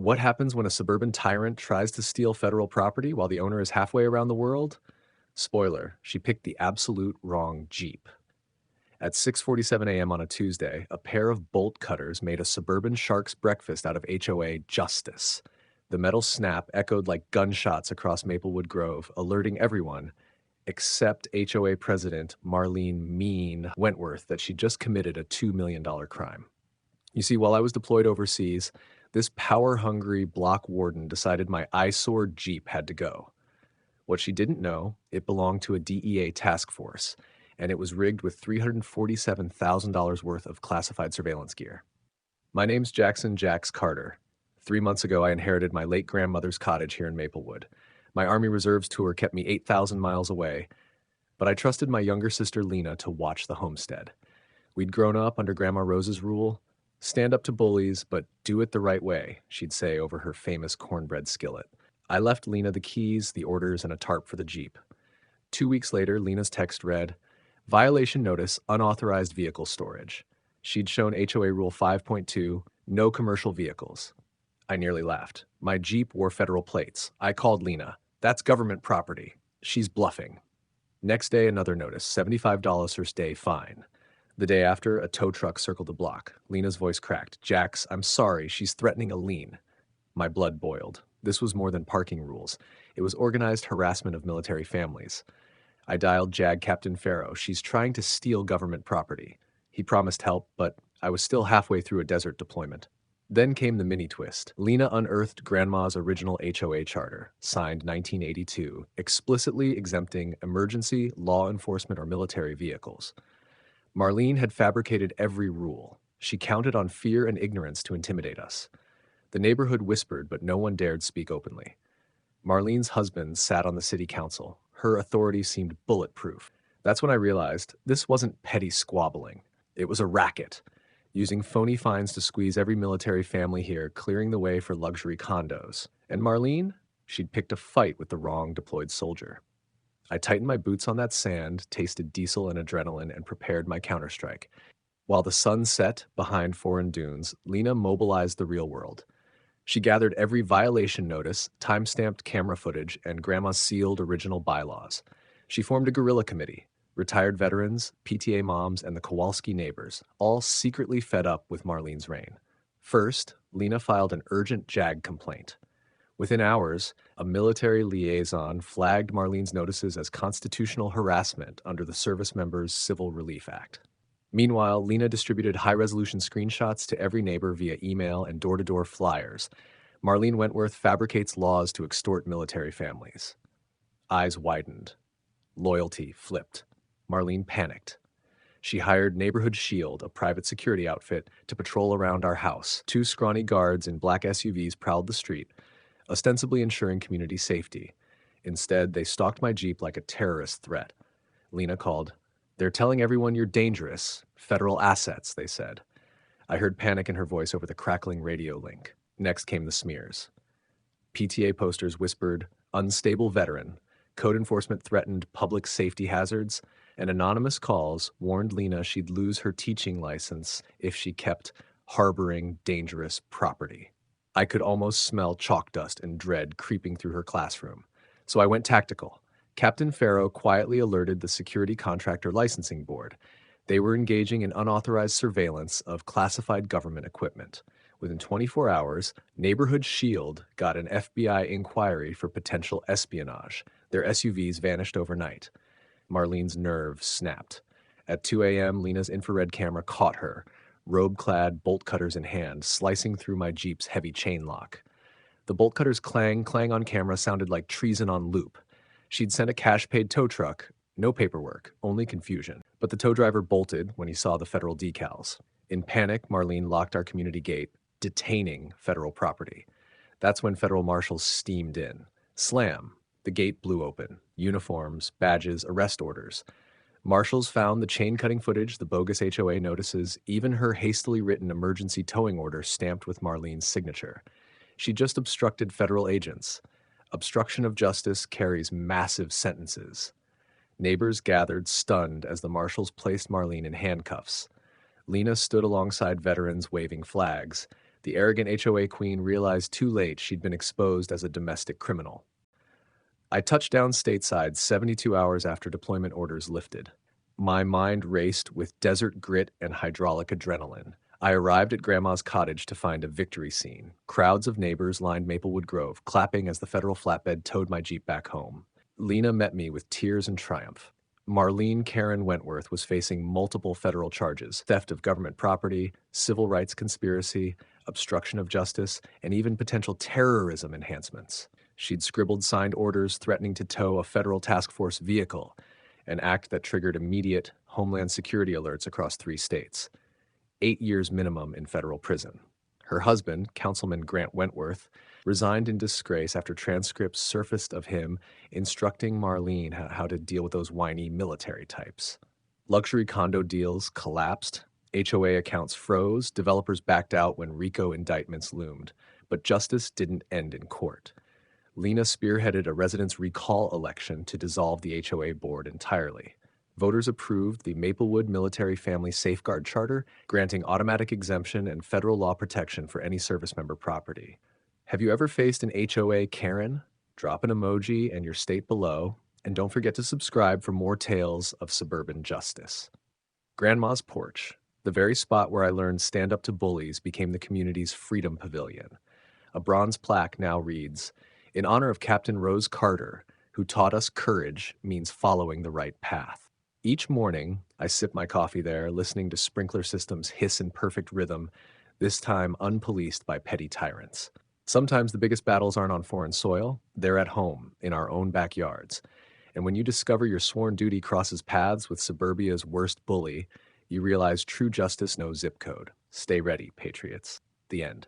What happens when a suburban tyrant tries to steal federal property while the owner is halfway around the world? Spoiler, she picked the absolute wrong Jeep. At 6:47 a.m. on a Tuesday, a pair of bolt cutters made a suburban shark's breakfast out of HOA justice. The metal snap echoed like gunshots across Maplewood Grove, alerting everyone, except HOA president Marlene "Mean" Wentworth, that she just committed a $2 million crime. You see, while I was deployed overseas, this power-hungry block warden decided my Eyesore Jeep had to go. What she didn't know, it belonged to a DEA task force, and it was rigged with $347,000 worth of classified surveillance gear. My name's Jackson Jax Carter. 3 months ago, I inherited my late grandmother's cottage here in Maplewood. My Army Reserves tour kept me 8,000 miles away, but I trusted my younger sister Lena to watch the homestead. We'd grown up under Grandma Rose's rule. Stand up to bullies, but do it the right way, she'd say over her famous cornbread skillet. I left Lena the keys, the orders, and a tarp for the Jeep. 2 weeks later, Lena's text read, "Violation notice, unauthorized vehicle storage." She'd shown HOA Rule 5.2, no commercial vehicles. I nearly laughed. My Jeep wore federal plates. I called Lena. "That's government property. She's bluffing." Next day, another notice, $75 for stay fine. The day after, a tow truck circled the block. Lena's voice cracked. "Jax, I'm sorry, she's threatening a lien." My blood boiled. This was more than parking rules. It was organized harassment of military families. I dialed JAG Captain Farrow. "She's trying to steal government property." He promised help, but I was still halfway through a desert deployment. Then came the mini twist. Lena unearthed Grandma's original HOA charter, signed 1982, explicitly exempting emergency, law enforcement, or military vehicles. Marlene had fabricated every rule. She counted on fear and ignorance to intimidate us. The neighborhood whispered, but no one dared speak openly. Marlene's husband sat on the city council. Her authority seemed bulletproof. That's when I realized this wasn't petty squabbling. It was a racket, using phony fines to squeeze every military family here, clearing the way for luxury condos. And Marlene? She'd picked a fight with the wrong deployed soldier. I tightened my boots on that sand, tasted diesel and adrenaline, and prepared my counterstrike. While the sun set behind foreign dunes, Lena mobilized the real world. She gathered every violation notice, time-stamped camera footage, and Grandma's sealed original bylaws. She formed a guerrilla committee, retired veterans, PTA moms, and the Kowalski neighbors, all secretly fed up with Marlene's reign. First, Lena filed an urgent JAG complaint. Within hours, a military liaison flagged Marlene's notices as constitutional harassment under the Service Members Civil Relief Act. Meanwhile, Lena distributed high-resolution screenshots to every neighbor via email and door-to-door flyers. Marlene Wentworth fabricates laws to extort military families. Eyes widened. Loyalty flipped. Marlene panicked. She hired Neighborhood Shield, a private security outfit, to patrol around our house. 2 scrawny guards in black SUVs prowled the street, ostensibly ensuring community safety. Instead, they stalked my Jeep like a terrorist threat. Lena called. "They're telling everyone you're dangerous. Federal assets," they said. I heard panic in her voice over the crackling radio link. Next came the smears. PTA posters whispered, "Unstable veteran." Code enforcement threatened public safety hazards, and anonymous calls warned Lena she'd lose her teaching license if she kept harboring dangerous property. I could almost smell chalk dust and dread creeping through her classroom. So I went tactical. Captain Farrow quietly alerted the Security Contractor Licensing Board. They were engaging in unauthorized surveillance of classified government equipment. Within 24 hours, Neighborhood Shield got an FBI inquiry for potential espionage. Their SUVs vanished overnight. Marlene's nerves snapped. At 2 a.m., Lena's infrared camera caught her, robe-clad, bolt cutters in hand, slicing through my Jeep's heavy chain lock. The bolt cutters' clang on camera sounded like treason on loop. She'd sent a cash-paid tow truck, no paperwork, only confusion. But the tow driver bolted when he saw the federal decals. In panic, Marlene locked our community gate, detaining federal property. That's when federal marshals steamed in. Slam! The gate blew open. Uniforms, badges, arrest orders. Marshals found the chain-cutting footage, the bogus HOA notices, even her hastily written emergency towing order stamped with Marlene's signature. She just obstructed federal agents. Obstruction of justice carries massive sentences. Neighbors gathered, stunned, as the marshals placed Marlene in handcuffs. Lena stood alongside veterans waving flags. The arrogant HOA queen realized too late she'd been exposed as a domestic criminal. I touched down stateside 72 hours after deployment orders lifted. My mind raced with desert grit and hydraulic adrenaline. I arrived at Grandma's cottage to find a victory scene. Crowds of neighbors lined Maplewood Grove, clapping as the federal flatbed towed my Jeep back home. Lena met me with tears and triumph. Marlene Karen Wentworth was facing multiple federal charges: theft of government property, civil rights conspiracy, obstruction of justice, and even potential terrorism enhancements. She'd scribbled signed orders threatening to tow a federal task force vehicle, an act that triggered immediate Homeland Security alerts across 3 states. 8 years minimum in federal prison. Her husband, Councilman Grant Wentworth, resigned in disgrace after transcripts surfaced of him instructing Marlene how to deal with those whiny military types. Luxury condo deals collapsed, HOA accounts froze, developers backed out when RICO indictments loomed. But justice didn't end in court. Lena spearheaded a residents' recall election to dissolve the HOA board entirely. Voters approved the Maplewood Military Family Safeguard Charter, granting automatic exemption and federal law protection for any service member property. Have you ever faced an HOA Karen? Drop an emoji and your state below, and don't forget to subscribe for more tales of suburban justice. Grandma's porch, the very spot where I learned stand up to bullies, became the community's Freedom Pavilion. A bronze plaque now reads, "In honor of Captain Rose Carter, who taught us courage means following the right path." Each morning, I sip my coffee there, listening to sprinkler systems hiss in perfect rhythm, this time unpoliced by petty tyrants. Sometimes the biggest battles aren't on foreign soil, they're at home, in our own backyards. And when you discover your sworn duty crosses paths with suburbia's worst bully, you realize true justice knows zip code. Stay ready, patriots. The end.